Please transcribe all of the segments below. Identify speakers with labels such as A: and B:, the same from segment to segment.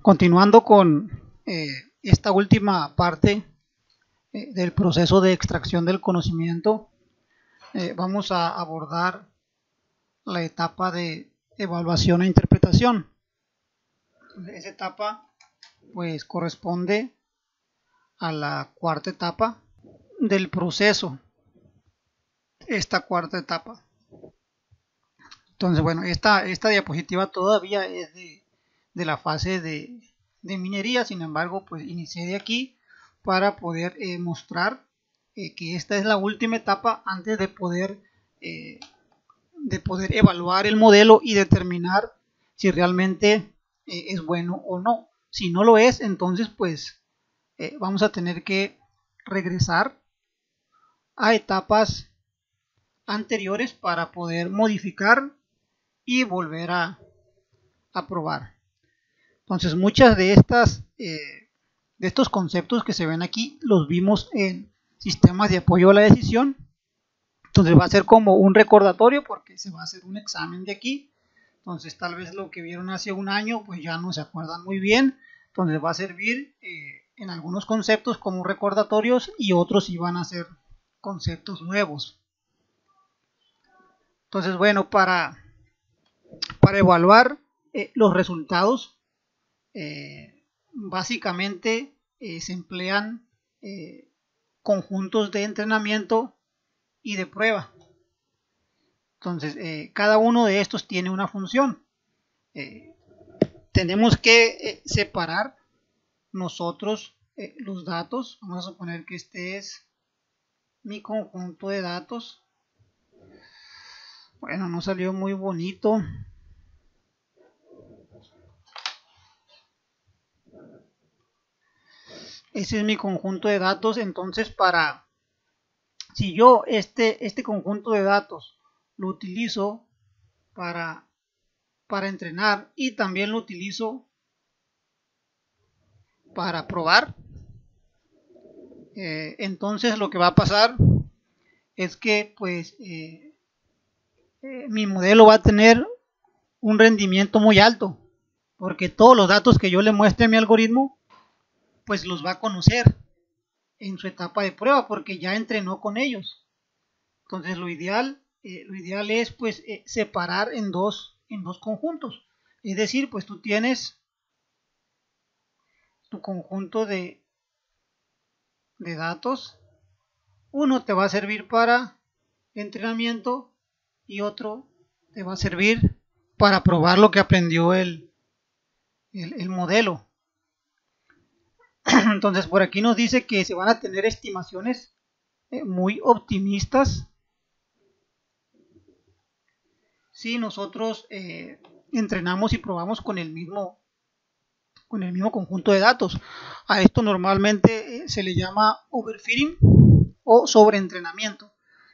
A: Continuando con esta última parte del proceso de extracción del conocimiento, vamos a abordar la etapa de evaluación e interpretación. Esa etapa pues corresponde a la cuarta etapa del proceso, esta cuarta etapa. Entonces, bueno, esta diapositiva todavía es de la fase de minería. Sin embargo, pues inicié de aquí para poder mostrar que esta es la última etapa antes de poder evaluar el modelo y determinar si realmente es bueno o no. Si no lo es, entonces pues vamos a tener que regresar a etapas anteriores para poder modificar y volver a probar. Entonces, muchas de estos conceptos que se ven aquí los vimos en sistemas de apoyo a la decisión. Entonces va a ser como un recordatorio porque se va a hacer un examen de aquí. Entonces tal vez lo que vieron hace un año pues ya no se acuerdan muy bien. Entonces va a servir en algunos conceptos como recordatorios y otros sí van a ser conceptos nuevos. Entonces, bueno, para evaluar los resultados, básicamente se emplean conjuntos de entrenamiento y de prueba. Entonces, cada uno de estos tiene una función. Tenemos que separar nosotros los datos. Vamos a suponer que este es mi conjunto de datos. Bueno, no salió muy bonito. Ese es mi conjunto de datos. Entonces, si yo este conjunto de datos lo utilizo para entrenar y también lo utilizo para probar, entonces lo que va a pasar es que pues mi modelo va a tener un rendimiento muy alto, porque todos los datos que yo le muestre a mi algoritmo pues los va a conocer en su etapa de prueba porque ya entrenó con ellos. Entonces lo ideal es pues separar en dos conjuntos. Es decir, pues tú tienes tu conjunto de datos. Uno te va a servir para entrenamiento y otro te va a servir para probar lo que aprendió el modelo. Entonces por aquí nos dice que se van a tener estimaciones muy optimistas si nosotros entrenamos y probamos con el mismo conjunto de datos. A esto normalmente se le llama overfitting o sobreentrenamiento,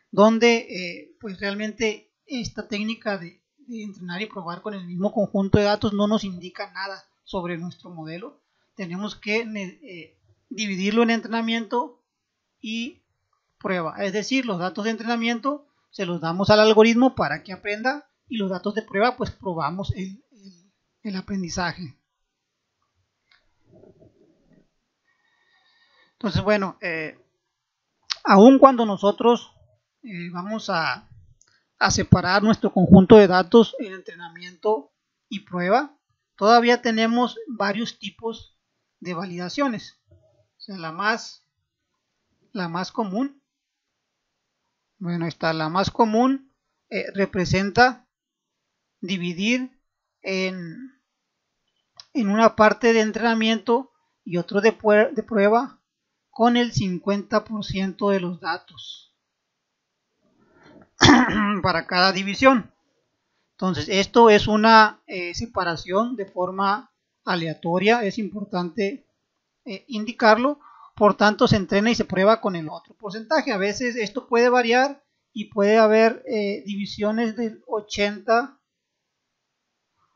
A: donde pues realmente esta técnica de entrenar y probar con el mismo conjunto de datos no nos indica nada sobre nuestro modelo. Tenemos que dividirlo en entrenamiento y prueba. Es decir, los datos de entrenamiento se los damos al algoritmo para que aprenda y los datos de prueba pues probamos el aprendizaje. Entonces, bueno, aun cuando nosotros vamos a separar nuestro conjunto de datos en entrenamiento y prueba, todavía tenemos varios tipos de validaciones. O sea, la más común, bueno, la más común representa dividir en una parte de entrenamiento y otro de prueba con el 50% de los datos para cada división. Entonces, esto es una separación de forma aleatoria, es importante indicarlo. Por tanto, se entrena y se prueba con el otro porcentaje. A veces esto puede variar y puede haber divisiones del 80,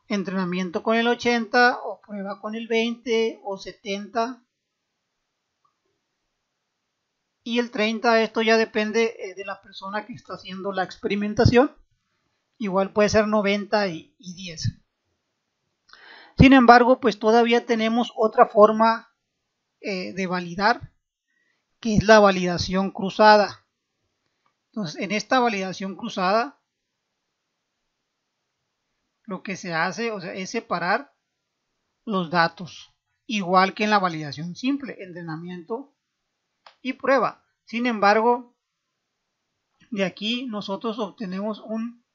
A: entrenamiento con el 80 o prueba con el 20 o 70 y el 30. Esto ya depende de la persona que está haciendo la experimentación. Igual puede ser 90 y 10. Sin embargo, pues todavía tenemos otra forma de validar, que es la validación cruzada. Entonces, en esta validación cruzada, lo que se hace, o sea, es separar los datos, igual que en la validación simple, entrenamiento y prueba. Sin embargo, de aquí nosotros obtenemos un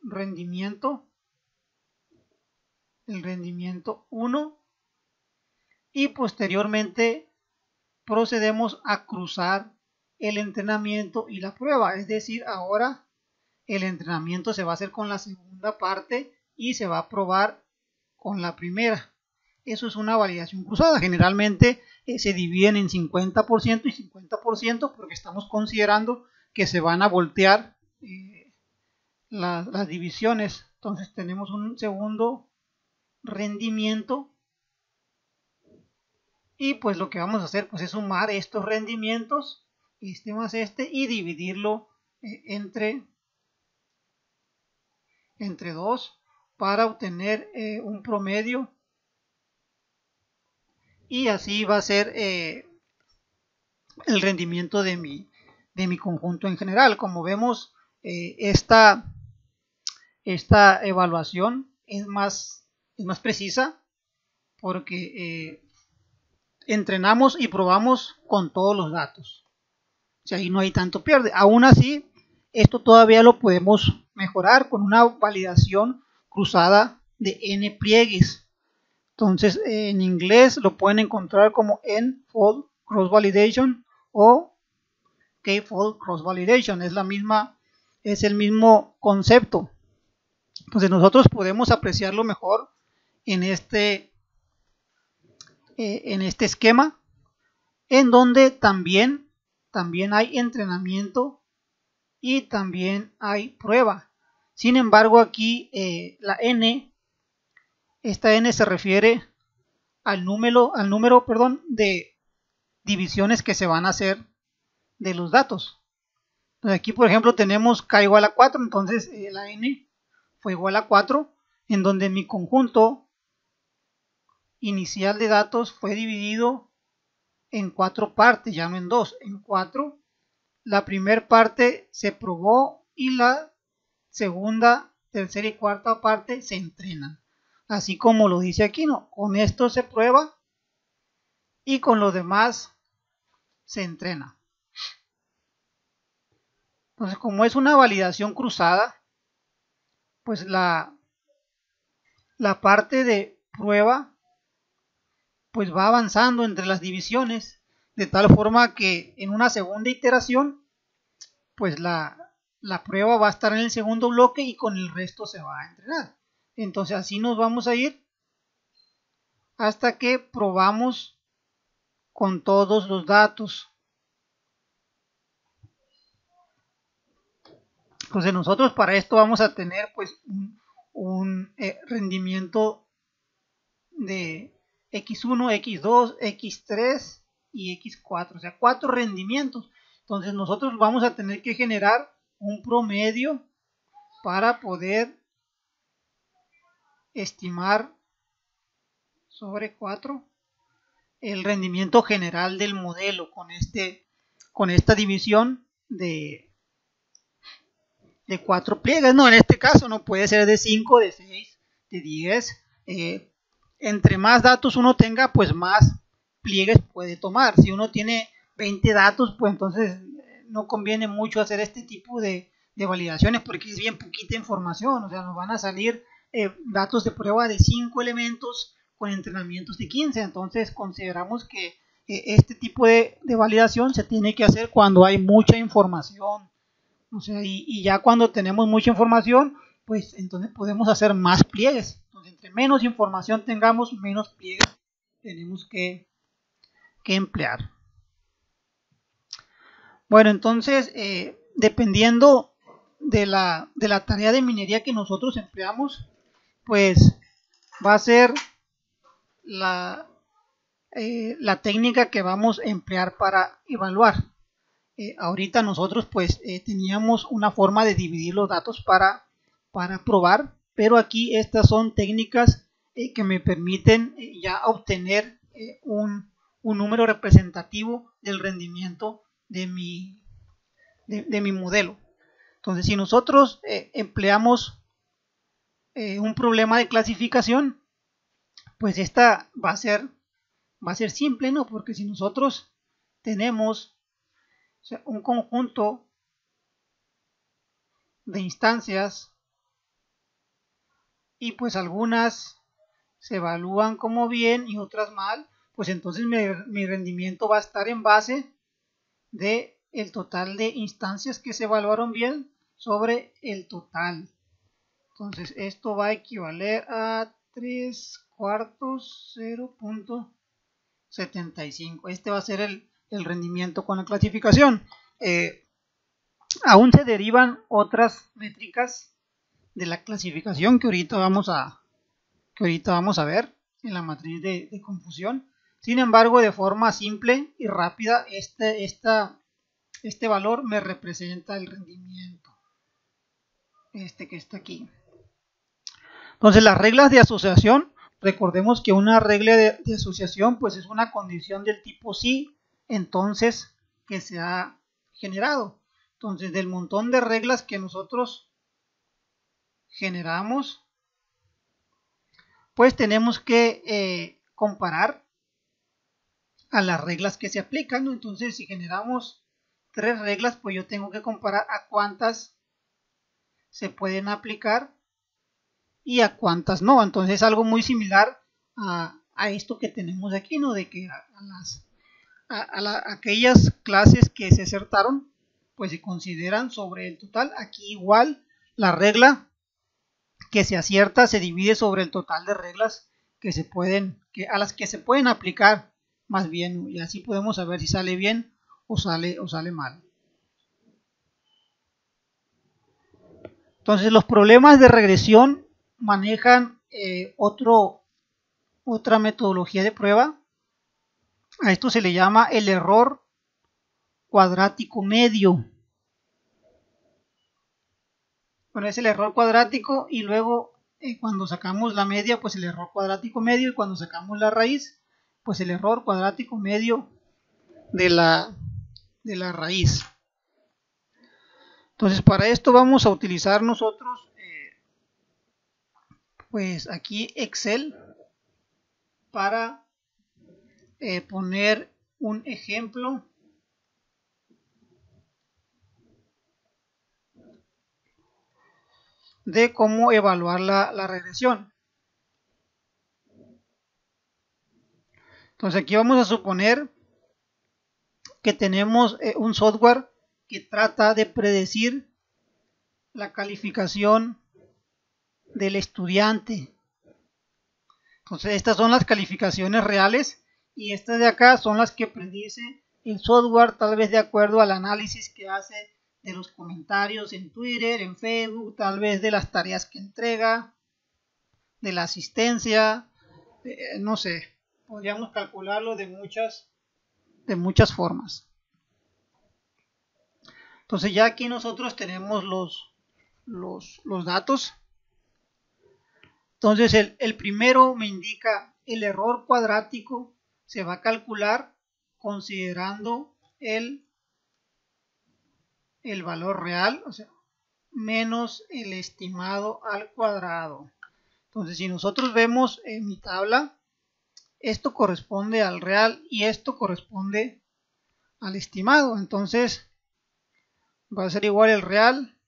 A: rendimiento, el rendimiento 1, y posteriormente procedemos a cruzar el entrenamiento y la prueba. Es decir, ahora el entrenamiento se va a hacer con la segunda parte y se va a probar con la primera. Eso es una validación cruzada. Generalmente se dividen en 50% y 50% porque estamos considerando que se van a voltear las divisiones. Entonces tenemos un segundo rendimiento y pues lo que vamos a hacer pues es sumar estos rendimientos, este más este, y dividirlo entre 2 para obtener un promedio, y así va a ser el rendimiento de mi conjunto en general. Como vemos, esta evaluación es más precisa porque entrenamos y probamos con todos los datos. O sea, ahí no hay tanto pierde. Aún así, esto todavía lo podemos mejorar con una validación cruzada de n pliegues. Entonces, en inglés lo pueden encontrar como n-fold cross validation o k-fold cross validation. Es el mismo concepto. Entonces, nosotros podemos apreciarlo mejor en este esquema, en donde también hay entrenamiento y también hay prueba. Sin embargo, aquí la n, esta n se refiere al número de divisiones que se van a hacer de los datos. Entonces aquí, por ejemplo, tenemos k igual a 4, entonces la n fue igual a 4, en donde mi conjunto inicial de datos fue dividido en 4 partes, ya no en 2, en 4. La primera parte se probó y la segunda, tercera y cuarta parte se entrenan. Así como lo dice aquí, ¿no? Con esto se prueba y con lo demás se entrena. Entonces, como es una validación cruzada, pues la parte de prueba pues va avanzando entre las divisiones, de tal forma que en una segunda iteración pues la prueba va a estar en el segundo bloque y con el resto se va a entrenar. Entonces así nos vamos a ir hasta que probamos con todos los datos. Entonces nosotros para esto vamos a tener pues un rendimiento de x1, x2, x3 y x4, o sea 4 rendimientos. Entonces nosotros vamos a tener que generar un promedio para poder estimar sobre 4 el rendimiento general del modelo con esta división de 4 pliegues. No, en este caso no puede ser de 5, de 6, de 10. Entre más datos uno tenga, pues más pliegues puede tomar. Si uno tiene 20 datos, pues entonces no conviene mucho hacer este tipo de validaciones porque es bien poquita información. O sea, nos van a salir datos de prueba de 5 elementos con entrenamientos de 15. Entonces consideramos que este tipo de validación se tiene que hacer cuando hay mucha información. O sea, y ya cuando tenemos mucha información, pues entonces podemos hacer más pliegues. Entonces, entre menos información tengamos, menos pliegues tenemos que emplear. Bueno, entonces, dependiendo de la tarea de minería que nosotros empleamos, pues va a ser la técnica que vamos a emplear para evaluar. Ahorita nosotros pues teníamos una forma de dividir los datos para probar, pero aquí estas son técnicas que me permiten ya obtener un número representativo del rendimiento de mi modelo. Entonces, si nosotros empleamos un problema de clasificación, pues esta va a ser simple, ¿no? Porque si nosotros tenemos, o sea, un conjunto de instancias y pues algunas se evalúan como bien y otras mal, pues entonces mi rendimiento va a estar en base de el total de instancias que se evaluaron bien sobre el total. Entonces esto va a equivaler a 3/4 0.75. Este va a ser el rendimiento con la clasificación. Aún se derivan otras métricas de la clasificación que ahorita vamos a ver en la matriz de confusión. Sin embargo, de forma simple y rápida, este valor me representa el rendimiento, que está aquí. Entonces, las reglas de asociación, recordemos que una regla de asociación pues es una condición del tipo sí, entonces, que se ha generado. Entonces, del montón de reglas que nosotros generamos, pues tenemos que comparar a las reglas que se aplican, ¿no? Entonces, si generamos 3 reglas, pues yo tengo que comparar a cuántas se pueden aplicar y a cuántas no. Entonces es algo muy similar a esto que tenemos aquí, ¿no? De que aquellas clases que se acertaron, pues se consideran sobre el total. Aquí igual la regla que se acierta se divide sobre el total de reglas a las que se pueden aplicar, más bien, y así podemos saber si sale bien o sale mal. Entonces los problemas de regresión manejan otra metodología de prueba. A esto se le llama el error cuadrático medio. Bueno, es el error cuadrático y luego cuando sacamos la media, pues el error cuadrático medio, y cuando sacamos la raíz, pues el error cuadrático medio de la raíz. Entonces, para esto vamos a utilizar nosotros pues aquí Excel para poner un ejemplo de cómo evaluar la regresión. Entonces aquí vamos a suponer que tenemos un software que trata de predecir la calificación del estudiante. Entonces estas son las calificaciones reales y estas de acá son las que predice el software, tal vez de acuerdo al análisis que hace de los comentarios en Twitter, en Facebook, tal vez de las tareas que entrega, de la asistencia, no sé, podríamos calcularlo de muchas formas. Entonces ya aquí nosotros tenemos los datos. Entonces el primero me indica el error cuadrático, se va a calcular considerando el valor real, o sea, menos el estimado al cuadrado. Entonces si nosotros vemos en mi tabla, esto corresponde al real y esto corresponde al estimado. Entonces va a ser igual el real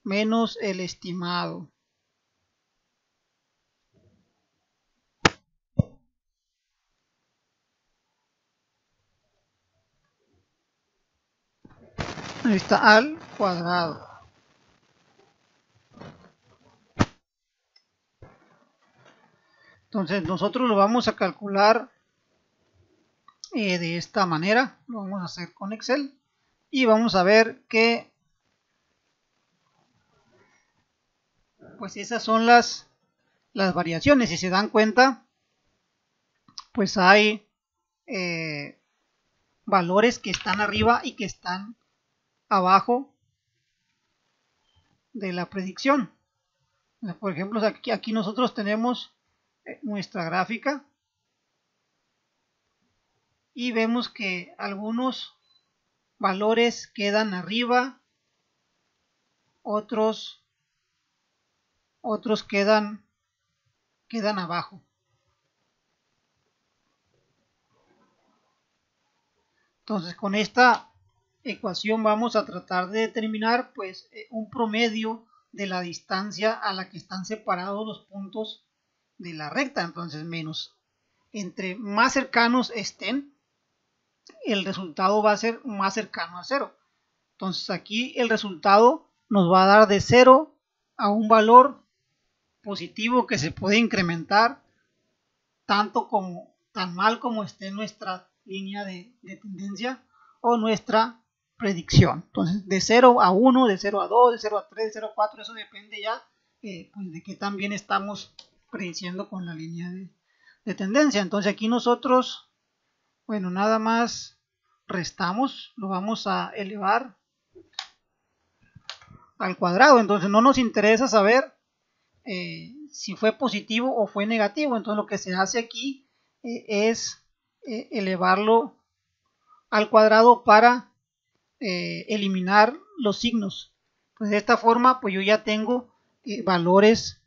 A: menos el estimado. Ahí está, al cuadrado. Entonces nosotros lo vamos a calcular de esta manera. Lo vamos a hacer con Excel y vamos a ver que pues esas son las variaciones. Si se dan cuenta, pues hay valores que están arriba y que están abajo de la predicción. Por ejemplo, aquí nosotros tenemos nuestra gráfica y vemos que algunos valores quedan arriba, otros quedan abajo. Entonces con esta ecuación vamos a tratar de determinar pues un promedio de la distancia a la que están separados los puntos de la recta. Entonces menos, entre más cercanos estén, el resultado va a ser más cercano a 0. Entonces aquí el resultado nos va a dar de 0 a un valor positivo que se puede incrementar tan mal como esté nuestra línea de tendencia o nuestra predicción. Entonces de 0 a 1, de 0 a 2, de 0 a 3, de 0 a 4, eso depende ya pues de qué tan bien estamos prediciendo con la línea de tendencia. Entonces aquí nosotros, bueno, nada más restamos, lo vamos a elevar al cuadrado. Entonces no nos interesa saber si fue positivo o fue negativo. Entonces lo que se hace aquí es elevarlo al cuadrado para eliminar los signos. Pues de esta forma pues yo ya tengo valores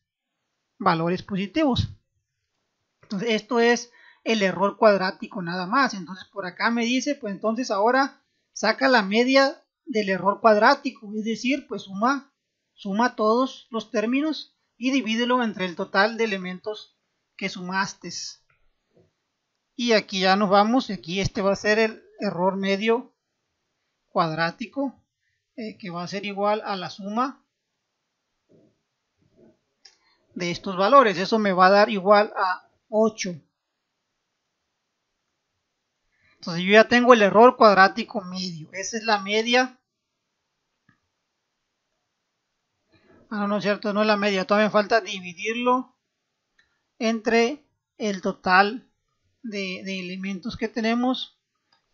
A: positivos. Entonces esto es el error cuadrático nada más. Entonces por acá me dice pues entonces ahora saca la media del error cuadrático, es decir pues suma todos los términos y divídelo entre el total de elementos que sumaste. Y aquí ya nos vamos, y aquí este va a ser el error medio cuadrático, que va a ser igual a la suma de estos valores. Eso me va a dar igual a 8. Entonces yo ya tengo el error cuadrático medio. Esa es la media. No es cierto, no es la media. Todavía me falta dividirlo entre el total de elementos que tenemos,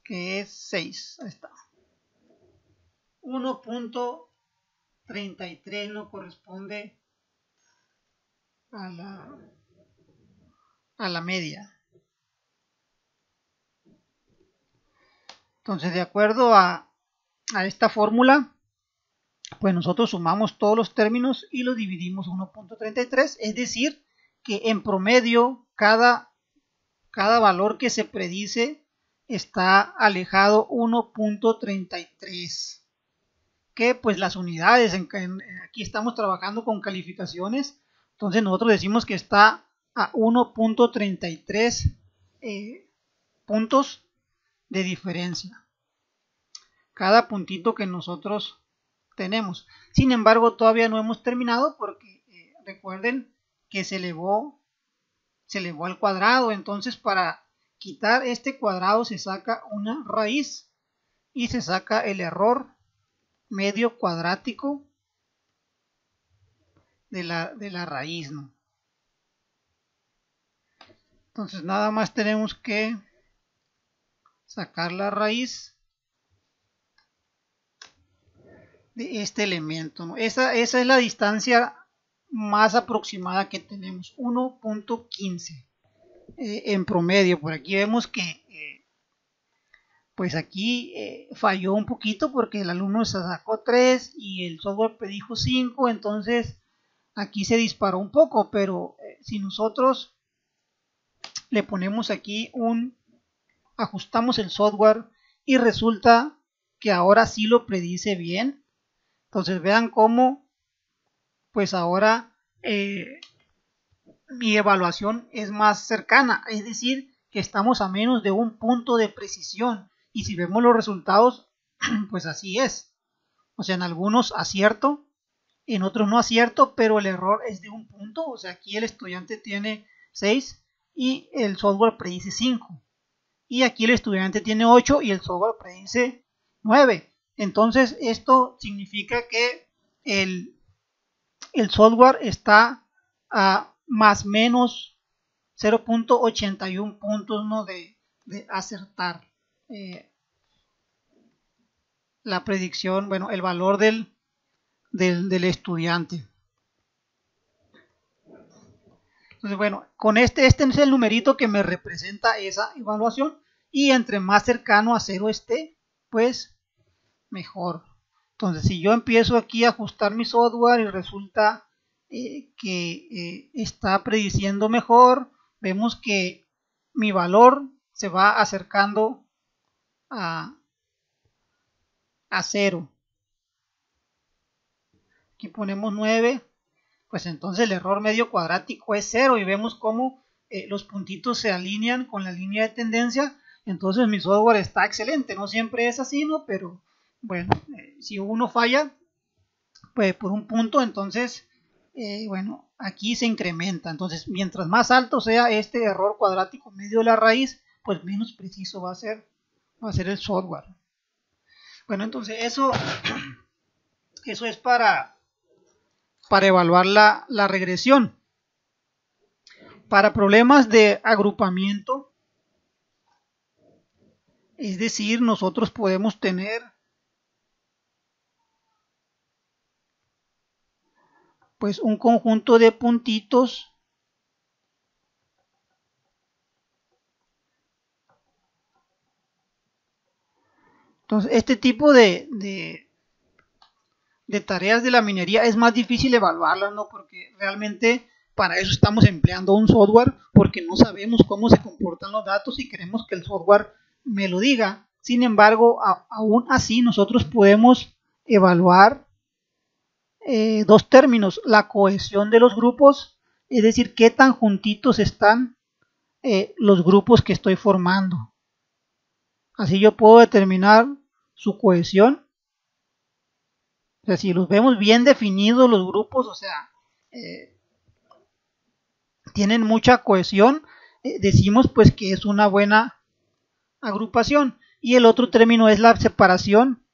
A: que es 6. Ahí está. 1.33 no corresponde a la media. Entonces, de acuerdo a esta fórmula, pues nosotros sumamos todos los términos y los dividimos 1.33, es decir, que en promedio cada valor que se predice está alejado 1.33. Que pues las unidades, aquí estamos trabajando con calificaciones, entonces nosotros decimos que está a 1.33 puntos de diferencia cada puntito que nosotros tenemos. Sin embargo, todavía no hemos terminado porque recuerden que se elevó al cuadrado. Entonces para quitar este cuadrado se saca una raíz y se saca el error medio cuadrático de la raíz, ¿no? Entonces nada más tenemos que sacar la raíz de este elemento, ¿no? Esa es la distancia más aproximada que tenemos, 1.15 en promedio. Por aquí vemos que pues aquí falló un poquito porque el alumno se sacó 3 y el software predijo 5, entonces aquí se disparó un poco, pero si nosotros le ponemos aquí ajustamos el software y resulta que ahora sí lo predice bien. Entonces vean cómo pues ahora mi evaluación es más cercana, es decir, que estamos a menos de un punto de precisión. Y si vemos los resultados, pues así es. O sea, en algunos acierto, en otros no acierto, pero el error es de un punto. O sea, aquí el estudiante tiene 6 y el software predice 5. Y aquí el estudiante tiene 8 y el software predice 9. Entonces esto significa que el software está a más menos 0.81 puntos, ¿no? de acertar la predicción, bueno, el valor del estudiante. Entonces, bueno, con este es el numerito que me representa esa evaluación, y entre más cercano a 0 esté, pues mejor. Entonces, si yo empiezo aquí a ajustar mi software y resulta que está prediciendo mejor, vemos que mi valor se va acercando a 0. Aquí ponemos 9, pues entonces el error medio cuadrático es 0, y vemos cómo los puntitos se alinean con la línea de tendencia. Entonces mi software está excelente. No siempre es así, ¿no? Pero bueno, si uno falla pues por un punto, entonces bueno, aquí se incrementa. Entonces mientras más alto sea este error cuadrático medio de la raíz, pues menos preciso va a ser el software. Bueno, entonces eso es para evaluar la regresión. Para problemas de agrupamiento, es decir, nosotros podemos tener pues un conjunto de puntitos entonces este tipo de tareas de la minería es más difícil evaluarlas, ¿no? Porque realmente para eso estamos empleando un software, porque no sabemos cómo se comportan los datos y queremos que el software me lo diga. Sin embargo, aún así nosotros podemos evaluar dos términos: la cohesión de los grupos, es decir, qué tan juntitos están los grupos que estoy formando. Así yo puedo determinar su cohesión. O sea, si los vemos bien definidos los grupos, o sea, tienen mucha cohesión, decimos pues que es una buena agrupación. Y el otro término es la separación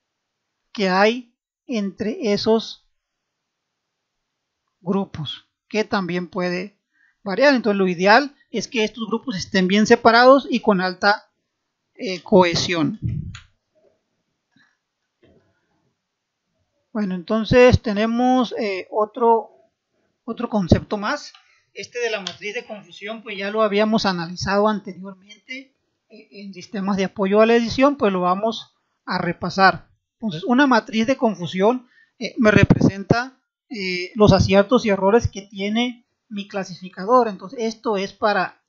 A: que hay entre esos grupos, que también puede variar. Entonces lo ideal es que estos grupos estén bien separados y con alta cohesión. Bueno, entonces tenemos otro concepto más. Este de la matriz de confusión, pues ya lo habíamos analizado anteriormente en sistemas de apoyo a la edición, pues lo vamos a repasar. Entonces, una matriz de confusión me representa los aciertos y errores que tiene mi clasificador. Entonces, esto es para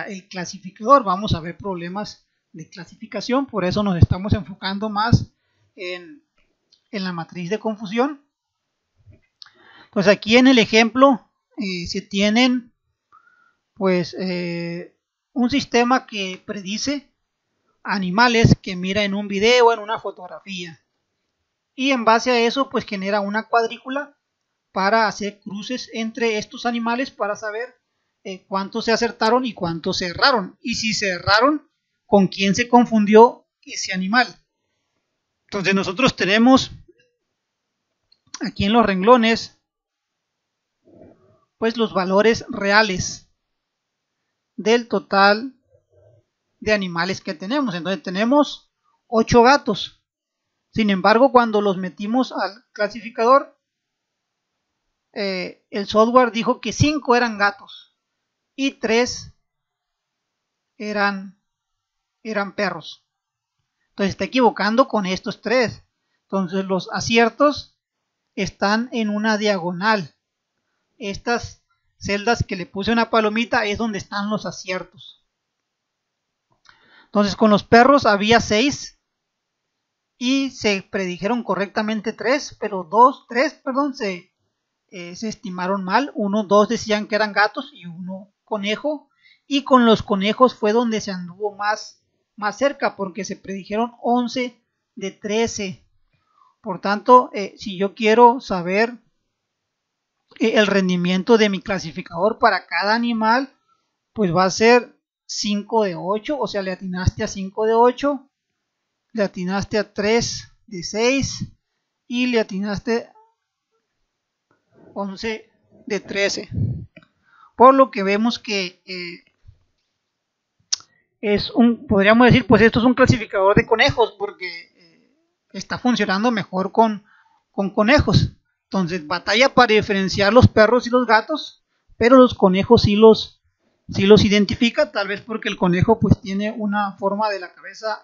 A: el clasificador. Vamos a ver problemas de clasificación, por eso nos estamos enfocando más en la matriz de confusión. Pues aquí en el ejemplo se tienen pues un sistema que predice animales que mira en un video, en una fotografía, y en base a eso pues genera una cuadrícula para hacer cruces entre estos animales para saber cuántos se acertaron y cuántos se erraron, y si se erraron, con quién se confundió ese animal. Entonces nosotros tenemos aquí en los renglones pues los valores reales del total de animales que tenemos. Entonces tenemos 8 gatos. Sin embargo, cuando los metimos al clasificador, el software dijo que 5 eran gatos y 3 eran perros. Entonces está equivocando con estos 3. Entonces los aciertos están en una diagonal. Estas celdas que le puse una palomita es donde están los aciertos. Entonces con los perros había 6 y se predijeron correctamente 3, pero 3 se estimaron mal. 2 decían que eran gatos y 1 conejo, y con los conejos fue donde se anduvo más cerca, porque se predijeron 11 de 13. Por tanto, si yo quiero saber el rendimiento de mi clasificador para cada animal, pues va a ser 5 de 8, o sea, le atinaste a 5 de 8, le atinaste a 3 de 6 y le atinaste 11 de 13. Por lo que vemos que podríamos decir, pues esto es un clasificador de conejos, porque está funcionando mejor con conejos. Entonces, batalla para diferenciar los perros y los gatos, pero los conejos sí los identifica, tal vez porque el conejo pues tiene una forma de la cabeza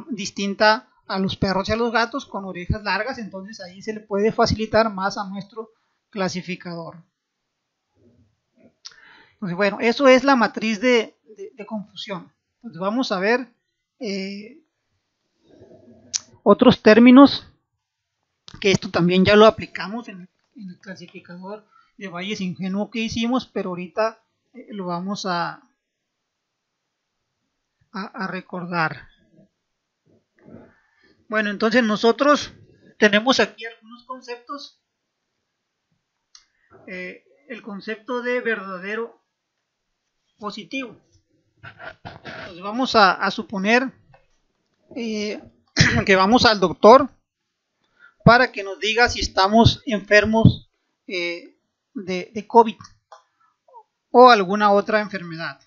A: distinta a los perros y a los gatos, con orejas largas, entonces ahí se le puede facilitar más a nuestro clasificador. Entonces, bueno, eso es la matriz de confusión. Entonces vamos a ver otros términos, que esto también ya lo aplicamos en el clasificador de Bayes ingenuo que hicimos, pero ahorita lo vamos a recordar. Bueno, entonces nosotros tenemos aquí algunos conceptos. El concepto de verdadero positivo. Entonces vamos a suponer que vamos al doctor para que nos diga si estamos enfermos de COVID o alguna otra enfermedad.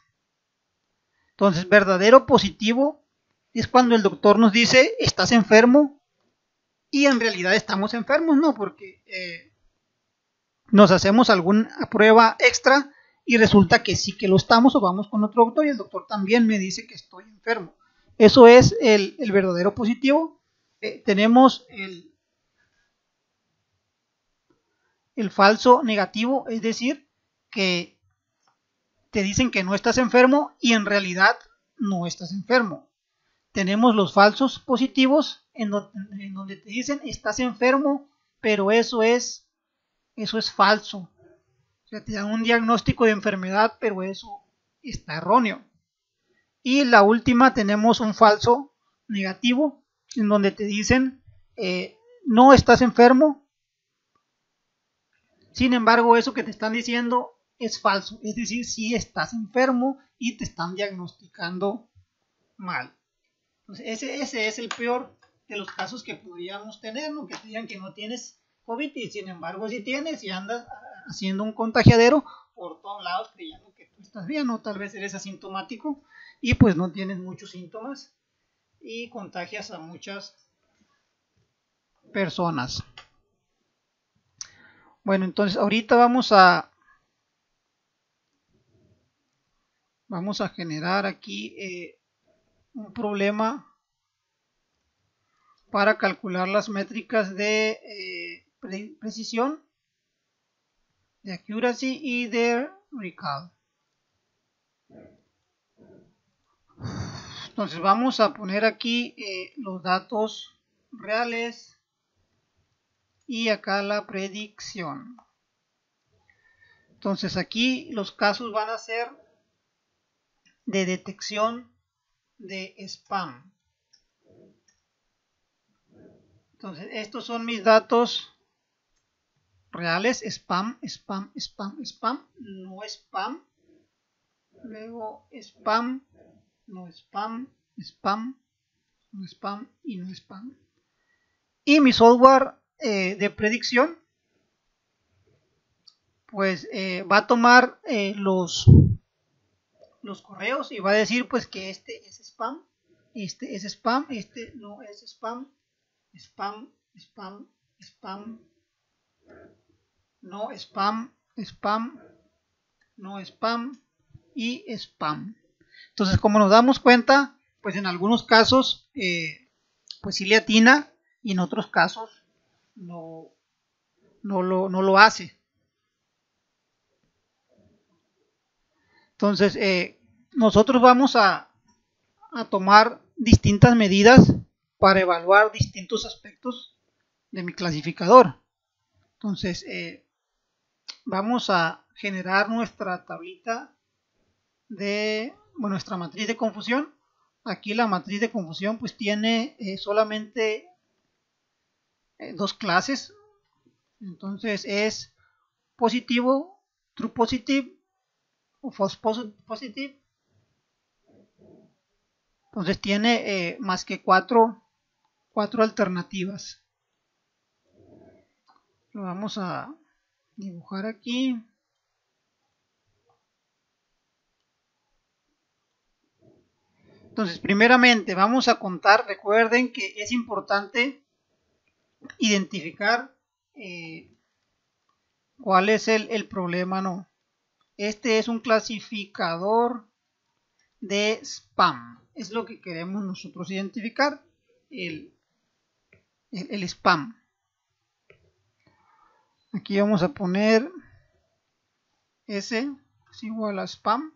A: Entonces, verdadero positivo es cuando el doctor nos dice estás enfermo y en realidad estamos enfermos, ¿no? Porque nos hacemos alguna prueba extra y resulta que sí que lo estamos, o vamos con otro doctor y el doctor también me dice que estoy enfermo. Eso es el verdadero positivo. Tenemos el falso negativo, es decir, que te dicen que no estás enfermo y en realidad no estás enfermo. Tenemos los falsos positivos en donde te dicen estás enfermo, pero eso es falso. O sea, te dan un diagnóstico de enfermedad, pero eso está erróneo. Y la última, tenemos un falso negativo, en donde te dicen no estás enfermo, sin embargo eso que te están diciendo es falso, es decir, sí estás enfermo y te están diagnosticando mal. Entonces, ese es el peor de los casos que podríamos tener, ¿no? Que te digan que no tienes COVID y sin embargo sí tienes y andas haciendo un contagiadero por todos lados creyendo que tú estás bien, o tal vez eres asintomático y pues no tienes muchos síntomas y contagias a muchas personas. Bueno, entonces ahorita vamos a generar aquí un problema para calcular las métricas de precisión, de accuracy y de recall. Entonces vamos a poner aquí los datos reales y acá la predicción. Entonces aquí los casos van a ser de detección de spam. Entonces estos son mis datos reales: spam, spam, spam, spam, no spam, luego spam, no spam, spam, no spam y no spam. Y mi software de predicción pues va a tomar los correos y va a decir pues que este es spam, este es spam, este no es spam, spam, spam, spam, no spam, spam, no spam y spam. Entonces, como nos damos cuenta, pues en algunos casos pues sí le atina y en otros casos no lo hace. Entonces, nosotros vamos a tomar distintas medidas para evaluar distintos aspectos de mi clasificador. Entonces, vamos a generar nuestra tablita de nuestra matriz de confusión. Aquí la matriz de confusión pues tiene solamente dos clases. Entonces es positivo, true positive o false positive. Entonces tiene más que cuatro alternativas. Lo vamos a dibujar aquí. Entonces, primeramente vamos a contar. Recuerden que es importante identificar ¿Cuál es el problema? No. Este es un clasificador de spam. Es lo que queremos nosotros identificar. El spam. Aquí vamos a poner S es igual a spam.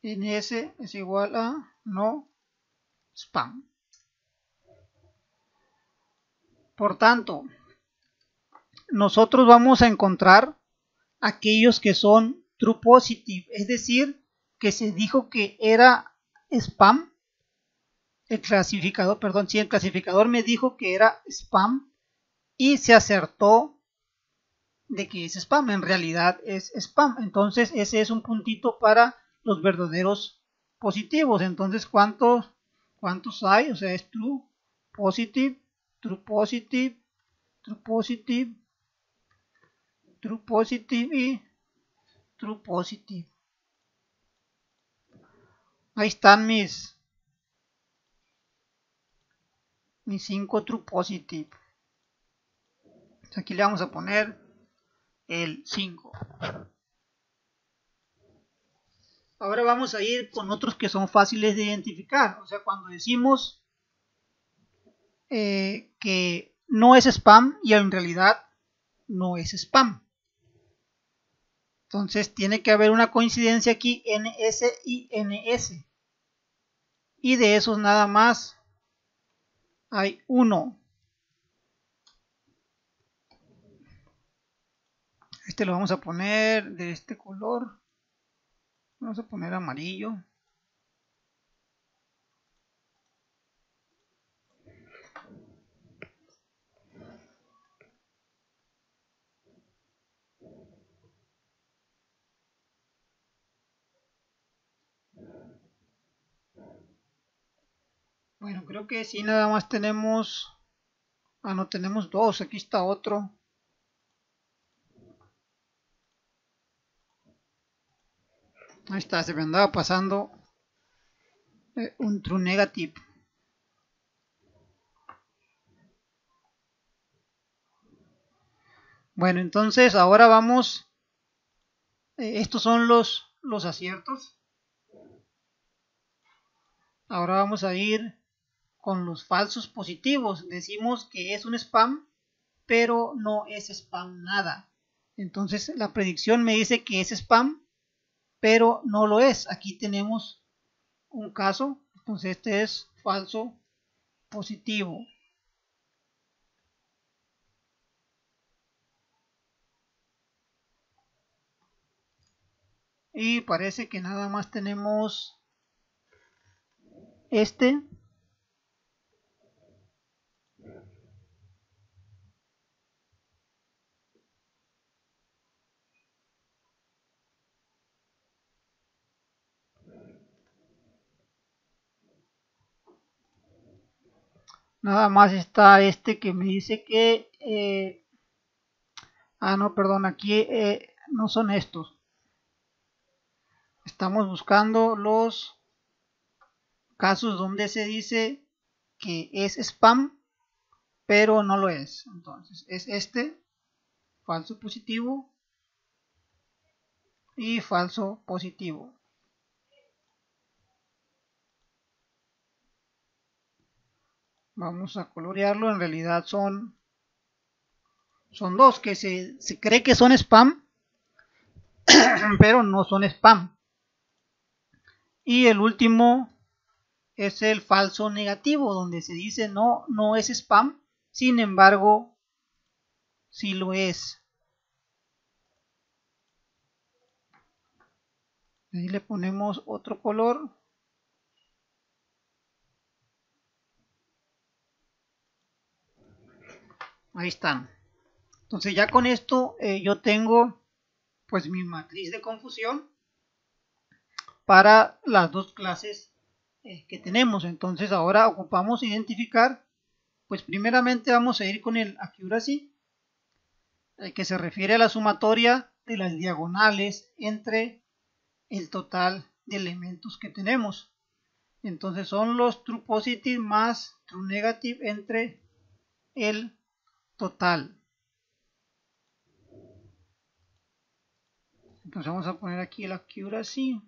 A: NS es igual a no spam. Por tanto, nosotros vamos a encontrar aquellos que son true positive, es decir, que se dijo que era spam. El clasificador, perdón, sí, el clasificador me dijo que era spam y se acertó de que es spam, en realidad es spam. Entonces ese es un puntito para los verdaderos positivos. Entonces, ¿cuántos hay? O sea, es true positive, true positive, true positive, true positive y true positive. Ahí están mis 5 true positive. Aquí le vamos a poner el 5. Ahora vamos a ir con otros que son fáciles de identificar. O sea, cuando decimos que no es spam y en realidad no es spam. Entonces tiene que haber una coincidencia aquí, NS y NS. Y de esos nada más hay uno. Este lo vamos a poner de este color. Vamos a poner amarillo. Bueno, creo que sí, nada más tenemos... Ah, no, tenemos dos. Aquí está otro. Ahí está, se me andaba pasando un true negative. Bueno, entonces ahora vamos... estos son los aciertos. Ahora vamos a ir con los falsos positivos. Decimos que es un spam, pero no es spam nada. Entonces la predicción me dice que es spam, pero no lo es. Aquí tenemos un caso. Entonces este es falso positivo. Y parece que nada más tenemos este. Nada más está este que me dice que... no, perdón, aquí no son estos. Estamos buscando los casos donde se dice que es spam, pero no lo es. Entonces es este, falso positivo y falso positivo. Vamos a colorearlo. En realidad son dos que se cree que son spam, pero no son spam. Y el último es el falso negativo, donde se dice no es spam, sin embargo sí lo es. Ahí le ponemos otro color. Ahí están. Entonces ya con esto yo tengo pues mi matriz de confusión para las dos clases que tenemos. Entonces ahora ocupamos identificar, pues primeramente vamos a ir con el accuracy, que se refiere a la sumatoria de las diagonales entre el total de elementos que tenemos. Entonces son los true positive más true negative entre el total. Entonces vamos a poner aquí el accuracy.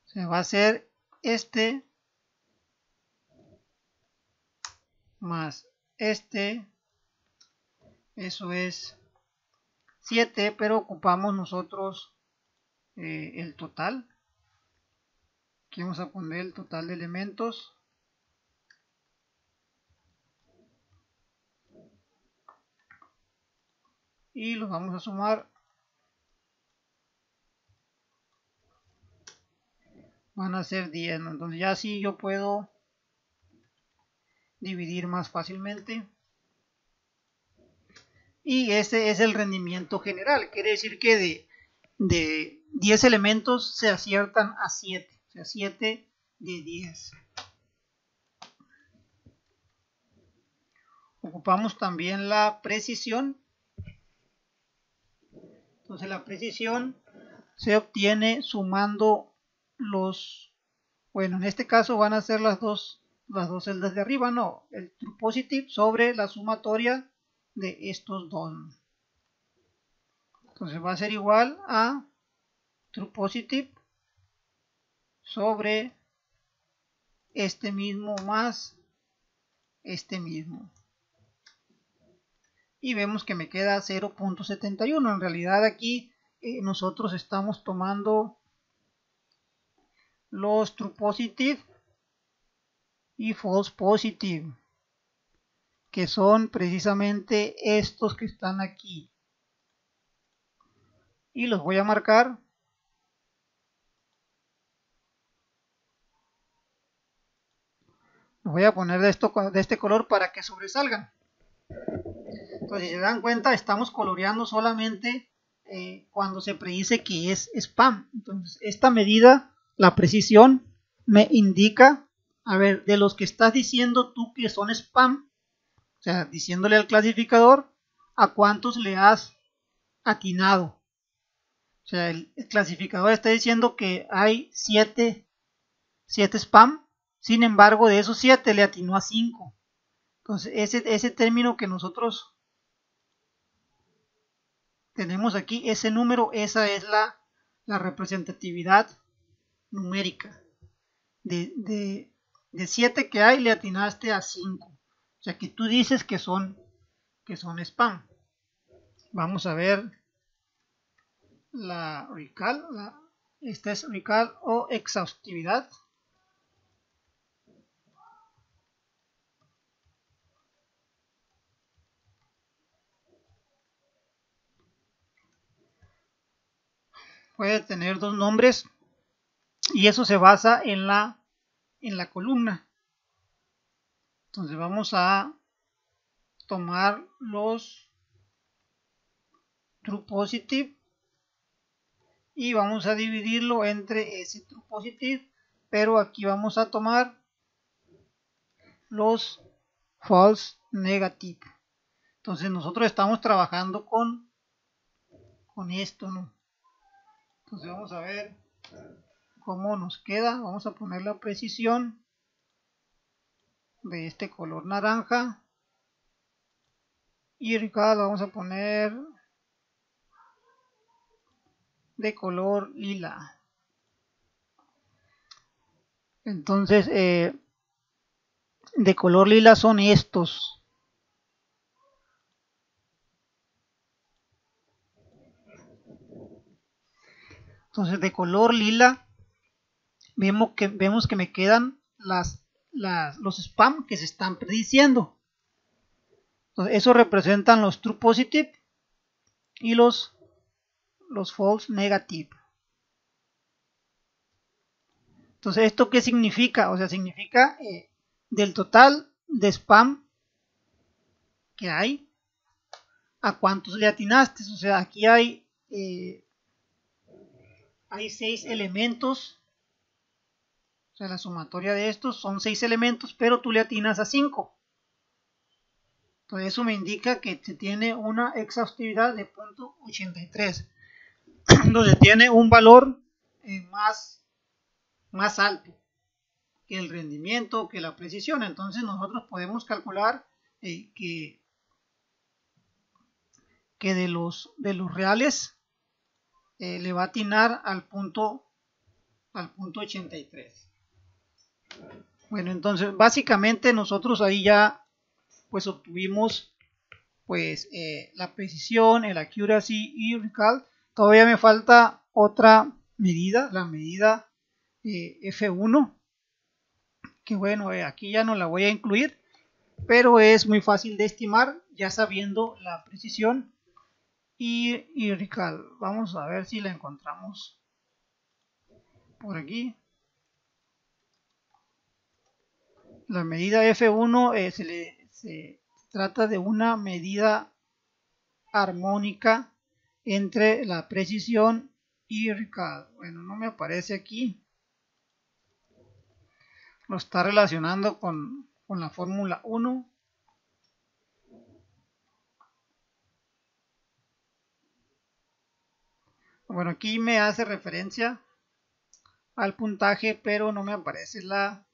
A: Se va a hacer este más este. Eso es 7, pero ocupamos nosotros el total. Aquí vamos a poner el total de elementos. Y los vamos a sumar. Van a ser 10, ¿no? Entonces ya así yo puedo dividir más fácilmente. Y ese es el rendimiento general. Quiere decir que de 10 elementos se aciertan a 7. O sea, 7 de 10. Ocupamos también la precisión. Entonces la precisión se obtiene sumando los, bueno, en este caso van a ser las dos celdas de arriba, no, el true positive sobre la sumatoria de estos dos. Entonces va a ser igual a true positive sobre este mismo más este mismo. Y vemos que me queda 0.71. En realidad aquí nosotros estamos tomando los true positive y false positive, que son precisamente estos que están aquí. Y los voy a marcar. Los voy a poner de este color para que sobresalgan. Entonces, si se dan cuenta, estamos coloreando solamente cuando se predice que es spam. Entonces, esta medida, la precisión, me indica, a ver, de los que estás diciendo tú que son spam, o sea, diciéndole al clasificador a cuántos le has atinado. O sea, el clasificador está diciendo que hay 7 spam, sin embargo, de esos 7 le atinó a 5. Entonces, ese término que nosotros tenemos aquí, ese número, esa es la representatividad numérica. De 7 que hay, le atinaste a 5. O sea que tú dices que son spam. Vamos a ver la recall. Esta es recall o exhaustividad. Puede tener dos nombres y eso se basa en la columna. Entonces vamos a tomar los true positive y vamos a dividirlo entre ese true positive, pero aquí vamos a tomar los false negative. Entonces nosotros estamos trabajando con esto, ¿no? Entonces vamos a ver cómo nos queda. Vamos a poner la precisión de este color naranja y acá vamos a poner de color lila. Entonces de color lila son estos. Entonces de color lila vemos que me quedan los spam que se están prediciendo. Entonces, eso representan los true positive y los false negative. Entonces, ¿esto qué significa? O sea, significa del total de spam que hay, a cuántos le atinaste. O sea, aquí hay 6 elementos. O sea, la sumatoria de estos son 6 elementos, pero tú le atinas a 5. Entonces, eso me indica que se tiene una exhaustividad de 0.83. Donde tiene un valor más alto que el rendimiento, que la precisión. Entonces nosotros podemos calcular que que de los reales le va a atinar al punto 83. Bueno, entonces básicamente nosotros ahí ya pues obtuvimos pues la precisión, el accuracy y recall. Todavía me falta otra medida, la medida F1, que bueno, aquí ya no la voy a incluir, pero es muy fácil de estimar ya sabiendo la precisión y recall. Vamos a ver si la encontramos por aquí. La medida F1 se trata de una medida armónica entre la precisión y recall. Bueno, no me aparece aquí. Lo está relacionando con la fórmula 1. Bueno, aquí me hace referencia al puntaje, pero no me aparece la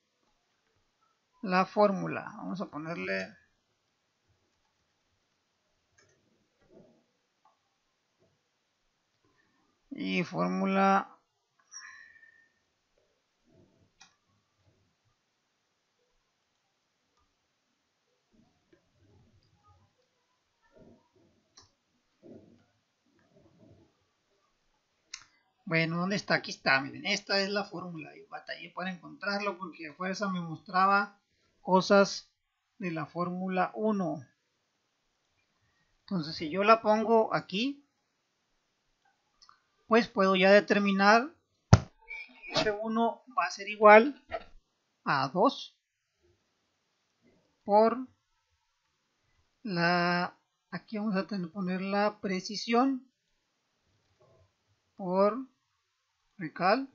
A: fórmula. Vamos a ponerle y fórmula bueno, ¿dónde está? Aquí está, miren, esta es la fórmula y batallé para encontrarlo porque a fuerza me mostraba cosas de la fórmula 1. Entonces si yo la pongo aquí, pues puedo ya determinar F1 va a ser igual a 2 por aquí vamos a poner la precisión por recall.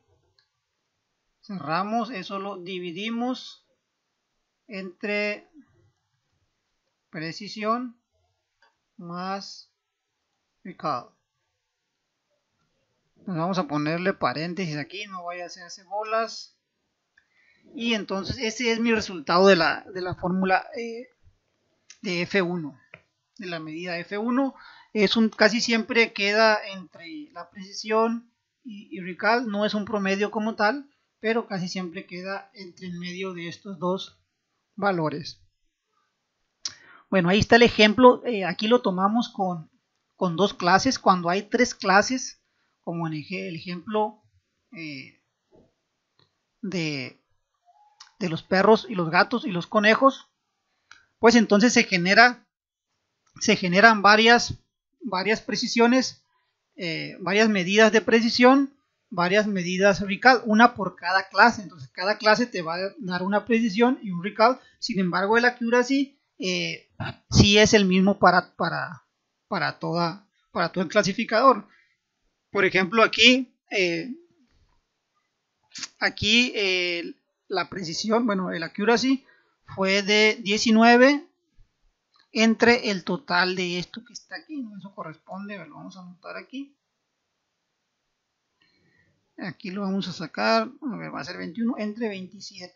A: Cerramos, eso lo dividimos entre precisión más recall. Pues vamos a ponerle paréntesis aquí, no vaya a hacerse bolas. Y entonces ese es mi resultado de la fórmula de F1, de la medida F1. Casi siempre queda entre la precisión y recall, no es un promedio como tal, pero casi siempre queda entre en medio de estos dos valores. Bueno, ahí está el ejemplo. Aquí lo tomamos con dos clases. Cuando hay tres clases, como en el ejemplo de los perros y los gatos y los conejos, pues entonces se generan varias precisiones, varias medidas de precisión, varias medidas recall, una por cada clase. Entonces cada clase te va a dar una precisión y un recall. Sin embargo, el accuracy sí es el mismo para todo el clasificador. Por ejemplo, aquí la precisión, bueno, el accuracy fue de 19 entre el total de esto que está aquí, ¿no? Eso corresponde, lo vamos a anotar aquí. Aquí lo vamos a sacar, a ver, va a ser 21 entre 27.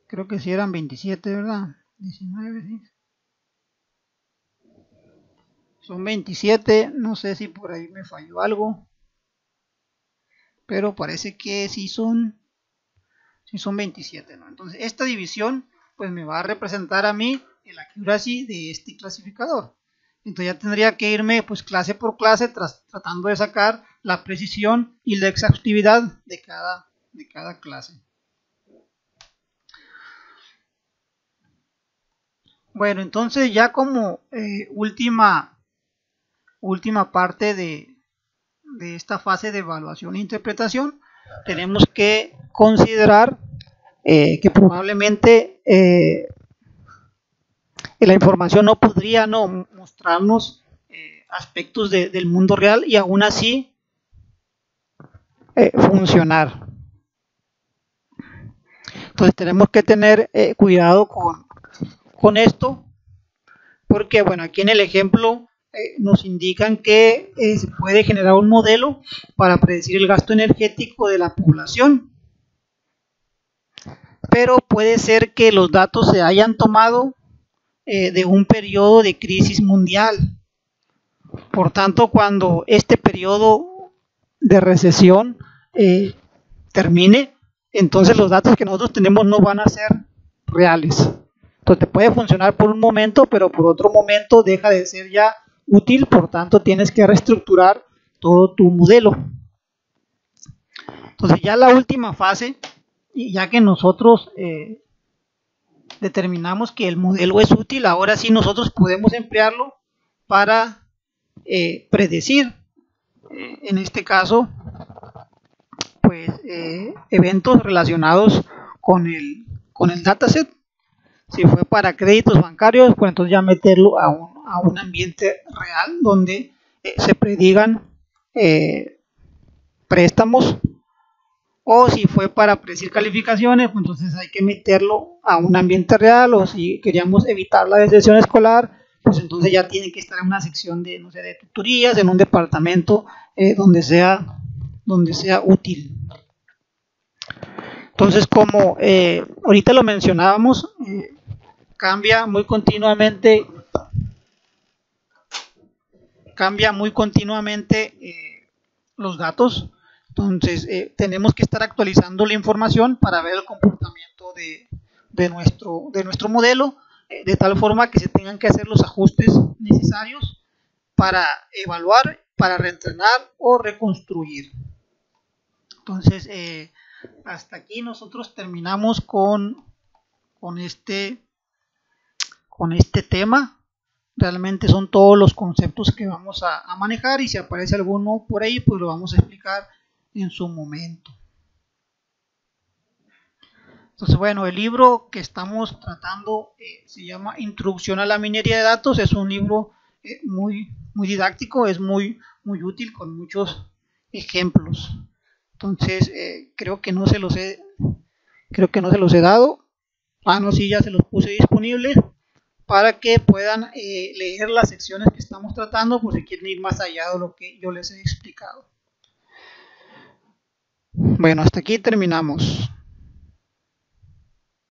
A: Creo que si eran 27, ¿verdad? 19, sí. Son 27, no sé si por ahí me falló algo, pero parece que sí son 27, ¿no? Entonces esta división pues me va a representar a mí el accuracy de este clasificador. Entonces ya tendría que irme pues clase por clase tratando de sacar la precisión y la exhaustividad de cada clase. Bueno, entonces ya como última parte de esta fase de evaluación e interpretación, tenemos que considerar que probablemente la información no podría mostrarnos aspectos del mundo real y aún así funcionar. Entonces tenemos que tener cuidado con esto, porque bueno, aquí en el ejemplo nos indican que se puede generar un modelo para predecir el gasto energético de la población, pero puede ser que los datos se hayan tomado de un periodo de crisis mundial. Por tanto, cuando este periodo de recesión termine, entonces los datos que nosotros tenemos no van a ser reales. Entonces te puede funcionar por un momento, pero por otro momento deja de ser ya útil, por tanto tienes que reestructurar todo tu modelo. Entonces ya la última fase, ya que nosotros determinamos que el modelo es útil, ahora sí nosotros podemos emplearlo para predecir, en este caso, pues eventos relacionados con el dataset. Si fue para créditos bancarios, pues entonces ya meterlo a un ambiente real donde se predigan préstamos. O si fue para predecir calificaciones, pues entonces hay que meterlo a un ambiente real. O si queríamos evitar la deserción escolar, pues entonces ya tiene que estar en una sección de, no sé, de tutorías, en un departamento donde sea útil. Entonces, como ahorita lo mencionábamos, cambia muy continuamente los datos. Entonces tenemos que estar actualizando la información para ver el comportamiento de nuestro modelo, de tal forma que se tengan que hacer los ajustes necesarios para evaluar, para reentrenar o reconstruir. Entonces hasta aquí nosotros terminamos con este tema. Realmente son todos los conceptos que vamos a manejar, y si aparece alguno por ahí, pues lo vamos a explicar en su momento. Entonces, bueno, el libro que estamos tratando se llama Introducción a la minería de datos. Es un libro muy didáctico, es muy útil, con muchos ejemplos. Entonces, creo que no se los he dado. No, sí, ya se los puse disponibles para que puedan leer las secciones que estamos tratando, por si quieren ir más allá de lo que yo les he explicado. Bueno, hasta aquí terminamos.